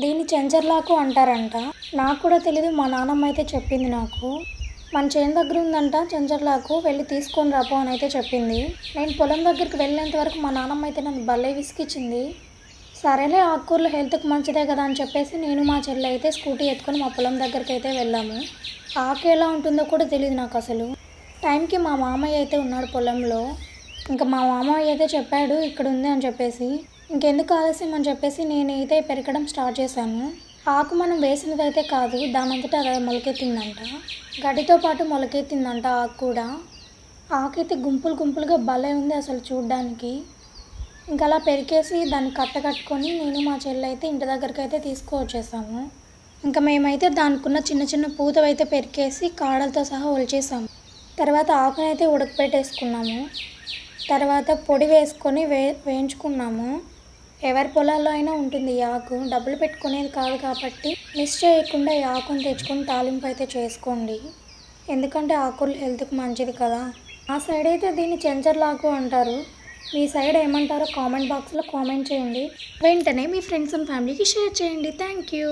దీన్ని చెంచర్లాకు అంటారంట. నాకు కూడా తెలీదు, మా నాన్నమ్మ అయితే చెప్పింది నాకు. మన చేను దగ్గర ఉందంట చెంచర్లాకు, వెళ్ళి తీసుకొని రాపో అని అయితే చెప్పింది. నేను పొలం దగ్గరికి వెళ్ళేంత వరకు మా నాన్నమ్మ అయితే నన్ను భలే విసిగిచ్చింది. సరేలే, ఆకుకూరలు హెల్త్కి మంచిదే కదా అని చెప్పేసి నేను మా చెల్లి అయితే స్కూటీ ఎత్తుకొని మా పొలం దగ్గరికి అయితే వెళ్ళాము. ఆకు ఎలా ఉంటుందో కూడా తెలియదు నాకు అసలు. టైంకి మా మామయ్య అయితే ఉన్నాడు పొలంలో. ఇంకా మా మామయ్య అయితే చెప్పాడు ఇక్కడ ఉంది అని చెప్పేసి. ఇంకెందుకు ఆలస్యం అని చెప్పేసి నేనైతే పెరగడం స్టార్ట్ చేశాను. ఆకు మనం వేసినదైతే కాదు, దానంతటా అదే మొలకెత్తిందంట. గడ్డితో పాటు మొలకెత్తిందంట ఆకు కూడా. ఆకైతే గుంపులు గుంపులుగా భలే ఉంది అసలు చూడ్డానికి. ఇంకా అలా పెరికేసి దాన్ని కట్టుకొని నేను మా చెల్లి అయితే ఇంటి దగ్గరికి అయితే తీసుకువచ్చేసాము. ఇంకా మేమైతే దానికున్న చిన్న చిన్న పూతవైతే పెరికేసి కాడలతో సహా ఒలిచేసాము. తర్వాత ఆకునైతే ఉడకపెట్టేసుకున్నాము. తర్వాత పొడి వేసుకొని వేయించుకున్నాము. ఎవరి పొలాల్లో అయినా ఉంటుంది ఈ ఆకు, డబ్బులు పెట్టుకునేది కాదు కాబట్టి మిస్ చేయకుండా ఈ ఆకుని తెచ్చుకొని తాలింపు అయితే చేసుకోండి. ఎందుకంటే ఆకులు హెల్త్కి మంచిది కదా. ఆ సైడ్ అయితే దీన్ని చెంచర్లాకు అంటారు. మీ సైడ్ ఏమంటారో కామెంట్ బాక్స్లో కామెంట్ చేయండి. వెంటనే మీ ఫ్రెండ్స్ అండ్ ఫ్యామిలీకి షేర్ చేయండి. Thank you.